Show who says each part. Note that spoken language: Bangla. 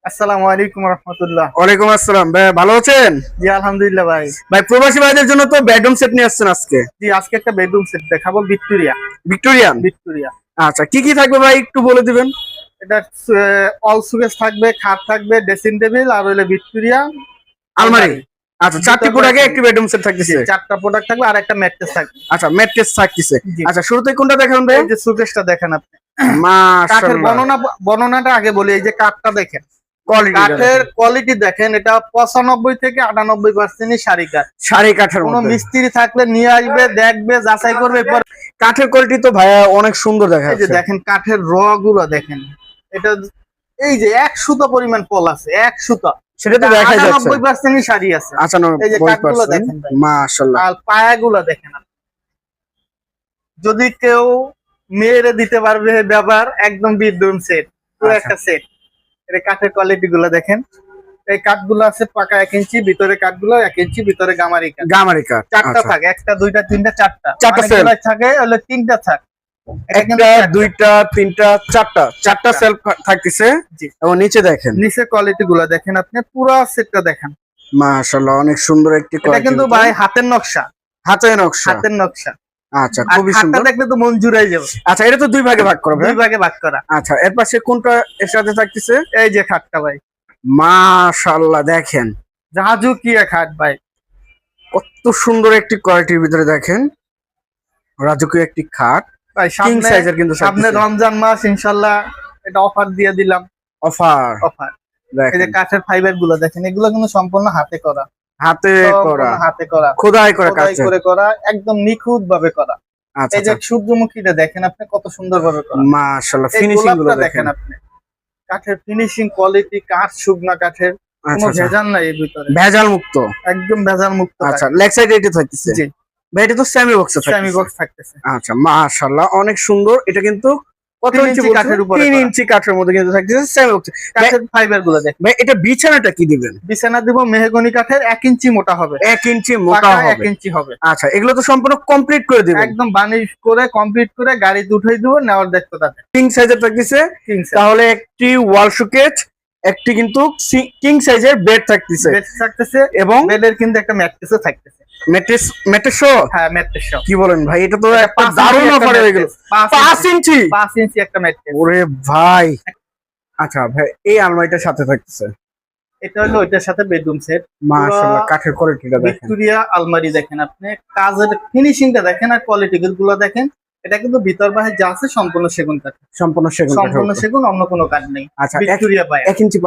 Speaker 1: আসসালামু আলাইকুম রহমতুল্লাহ।
Speaker 2: ওয়ালাইকুম আসসালাম ভাই, ভালো আছেন?
Speaker 1: জি আলহামদুলিল্লাহ ভাই।
Speaker 2: ভাই প্রবাসী ভাইদের জন্য তো বেডরুম সেট নিয়ে আসছেন আজকে।
Speaker 1: জি আজকে একটা বেডরুম সেট দেখাবো, ভিক্টোরিয়া।
Speaker 2: ভিক্টোরিয়ান।
Speaker 1: ভিক্টোরিয়া
Speaker 2: আচ্ছা, কি কি থাকবে ভাই একটু বলে দিবেন।
Speaker 1: এটা অল সুকেস থাকবে, খাট থাকবে, ড্রেসিং টেবিল আর হইলে ভিক্টোরিয়া
Speaker 2: আলমারি। আচ্ছা, চারটি
Speaker 1: দুটো
Speaker 2: প্রোডাক্টে
Speaker 1: করে
Speaker 2: একটি বেডরুম সেট
Speaker 1: জি,
Speaker 2: থাকতেছে।
Speaker 1: চারটা প্রোডাক্ট থাকবে আর একটা ম্যাট্রেস থাকবে।
Speaker 2: আচ্ছা, ম্যাট্রেস থাকতেছে।
Speaker 1: জি।
Speaker 2: আচ্ছা, শুরুতে কোনটা দেখাবেন ভাই?
Speaker 1: এই যে সুকেসটা দেখেন আপনি। কাঠের
Speaker 2: মাশাআল্লাহ,
Speaker 1: বর্ণনাটা আগে বলি। এই যে কাঠটা দেখেন,
Speaker 2: কোয়ালিটি
Speaker 1: কাঠের কোয়ালিটি দেখেন। এটা 95 থেকে 98% সারি কাঠ।
Speaker 2: সারি কাঠের
Speaker 1: কোনো
Speaker 2: মধ্যে।
Speaker 1: মিস্ত্রি থাকলে নিয়ে আসবে, দেখবে, যাচাই করবে। এরপর
Speaker 2: কাঠের কোয়ালিটি তো ভাইয়া অনেক সুন্দর দেখা
Speaker 1: এই যে
Speaker 2: যাচ্ছে।
Speaker 1: দেখেন কাঠের র গুলো দেখেন। এটা এই যে 1 সুতা পরিমাণ পল আছে, 1 সুতা।
Speaker 2: সেটা তো দেখা যাচ্ছে।
Speaker 1: 98% শাড়ি আছে।
Speaker 2: আচ্ছা,
Speaker 1: এই যে কাঠগুলো দেখেন ভাই।
Speaker 2: মাশাআল্লাহ।
Speaker 1: আর পায়াগুলো দেখেন আপনি। যদি কেউ মেয়েরে দিতে পারবে ব্যবহার, একদম বেডরুম সেট, পুরো
Speaker 2: আচ্ছা।
Speaker 1: একটা সেট। এর কাঠের কোয়ালিটি গুলো দেখেন। এই কাঠগুলো আছে পাকা 1 ইঞ্চি, ভিতরে কাঠগুলো 1 ইঞ্চি, ভিতরে গামারি কাঠ।
Speaker 2: গামারি কাঠ।
Speaker 1: চারটা
Speaker 2: আচ্ছা।
Speaker 1: থাকে, একটা দুইটা তিনটা চারটা।
Speaker 2: চারটা সেল
Speaker 1: অনেকগুলো থাকে হলে তিনটা থাকে। এটা কিন্তু
Speaker 2: একটা
Speaker 1: চারটা।
Speaker 2: দুইটা তিনটা চারটা সেল থাকতেছে।
Speaker 1: জি।
Speaker 2: এবং নিচে দেখেন,
Speaker 1: নিচে কোয়ালিটি গুলো দেখেন আপনি, পুরো সেটটা দেখেন।
Speaker 2: মাশাআল্লাহ অনেক সুন্দর একটি
Speaker 1: এটা
Speaker 2: কোয়ালিটি।
Speaker 1: কিন্তু ভাই হাতের নকশা।
Speaker 2: হাতের নকশা।
Speaker 1: হাতের নকশা।
Speaker 2: আচ্ছা,
Speaker 1: আর
Speaker 2: খুবই
Speaker 1: খাটটা
Speaker 2: সুন্দর।
Speaker 1: দেখলে তো মন জুড়াই যাবে।
Speaker 2: আচ্ছা, এটা তো দুই ভাগে ভাগ করা
Speaker 1: দুই
Speaker 2: ভাই।
Speaker 1: ভাগে ভাগ করা।
Speaker 2: আচ্ছা, এর পাশে কোনটা এর সাথে থাকতেছে?
Speaker 1: এই যে খাটটা ভাই,
Speaker 2: মাশাআল্লাহ দেখেন
Speaker 1: রাজুকিয়া খাট ভাই।
Speaker 2: কত সুন্দর একটি কোয়ালিটির ভিতরে দেখেন, রাজকীয় একটি খাট।
Speaker 1: ভাই
Speaker 2: কিং
Speaker 1: সামনে
Speaker 2: সাইজের কিন্তু
Speaker 1: সামনে রমজান মাস, ইনশাল্লাহ এটা অফার দিয়ে দিলাম।
Speaker 2: Offer
Speaker 1: offer. এই যে
Speaker 2: দেখেন,
Speaker 1: কাঠের ফাইবার গুলো দেখেন, এগুলো কিন্তু সম্পূর্ণ হাতে করা।
Speaker 2: হাতে করা,
Speaker 1: সম্পূর্ণ হাতে করা,
Speaker 2: খোদাই করে কাজ।
Speaker 1: খোদাই করে করা, একদম নিখুঁত ভাবে করা।
Speaker 2: আচ্ছা
Speaker 1: এই যে
Speaker 2: আচ্ছা,
Speaker 1: সূর্যমুখীটা দেখেন আপনি, কত সুন্দর ভাবে করা।
Speaker 2: মাশাআল্লাহ
Speaker 1: এই
Speaker 2: ফিনিশিং গুলো
Speaker 1: গোলাপটা
Speaker 2: দেখেন।
Speaker 1: দেখেন আপনি, কাঠের ফিনিশিং কোয়ালিটি, কাঠ শুকনা কাঠের,
Speaker 2: আচ্ছা
Speaker 1: কোনো
Speaker 2: আচ্ছা,
Speaker 1: ভেজাল নাই এর ভিতরে,
Speaker 2: ভেজাল মুক্ত।
Speaker 1: একদম ভেজাল মুক্ত।
Speaker 2: আচ্ছা, লেগ সাইডে এটা থাকতেছে।
Speaker 1: জি,
Speaker 2: ভাই এটা তো সেমি বক্সে
Speaker 1: সেমি
Speaker 2: থাকতেছে।
Speaker 1: বক্স থাকতেছে।
Speaker 2: আচ্ছা, মাশাআল্লাহ অনেক সুন্দর। এটা কিন্তু কত
Speaker 1: 3
Speaker 2: ইঞ্চি
Speaker 1: ইঞ্চি কাঠের উপরে
Speaker 2: 3
Speaker 1: করা।
Speaker 2: ইঞ্চি কাঠের মধ্যে কিন্তু থাকতেছে সেমি বক্স।
Speaker 1: কাঠের ফাইবার গুলো দেখেন।
Speaker 2: ভাই এটা বিছানাটা কি দিবেন?
Speaker 1: বিছানা দিব মেহগনি কাঠের, 1 ইঞ্চি মোটা হবে।
Speaker 2: 1 ইঞ্চি মোটা
Speaker 1: পাকা 1
Speaker 2: হবে।
Speaker 1: ইঞ্চি হবে।
Speaker 2: আচ্ছা, এগুলো তো সম্পূর্ণ কমপ্লিট করে দিবেন।
Speaker 1: একদম বানিশ করে কমপ্লিট করে গাড়িতে উঠাই দিব, নেওয়ার দায়িত্ব তাদের।
Speaker 2: কিং সাইজের থাকতেছে।
Speaker 1: কিং সাইজ
Speaker 2: তাহলে একটি ওয়াল শোকেস, একটি কিন্তু কিং সাইজের বেড থাকতেছে
Speaker 1: বেড থাকতেছে,
Speaker 2: এবং
Speaker 1: বেডের কিন্তু একটা ম্যাট্রেসও থাকতেছে।
Speaker 2: ম্যাট্রেস। ম্যাট্রেসও
Speaker 1: হ্যাঁ ম্যাট্রেস সহ।
Speaker 2: কি বলেন ভাই, এটা তো একটা
Speaker 1: 5
Speaker 2: দারুণ
Speaker 1: ইঞ্চি একটা
Speaker 2: অফার হয়ে গেল।
Speaker 1: ম্যাট্রেস,
Speaker 2: 5 ইঞ্চি।
Speaker 1: 5 ইঞ্চি একটা ম্যাট্রেস।
Speaker 2: ওরে ভাই। আচ্ছা ভাই, এই আলমারিটার সাথে থাকতেছে।
Speaker 1: এটা হলো ওইটার সাথে বেডরুম সেট।
Speaker 2: মাশাআল্লাহ কাঠের কোয়ালিটিটা দেখেন।
Speaker 1: ভিক্টোরিয়া আলমারি দেখেন আপনি, কাজের ফিনিশিংটা দেখেন আর কোয়ালিটি গুলো দেখেন। এটা কিন্তু ভিতর বাহির যা আছে সম্পূর্ণ সেগুন কাঠ।
Speaker 2: সম্পূর্ণ সেগুন কাঠের
Speaker 1: সম্পূর্ণ
Speaker 2: উপর।
Speaker 1: সেগুন, অন্য কোনো কাঠ নেই।
Speaker 2: আচ্ছা,
Speaker 1: ভিক্টোরিয়া পায়া।
Speaker 2: 1 ইঞ্চি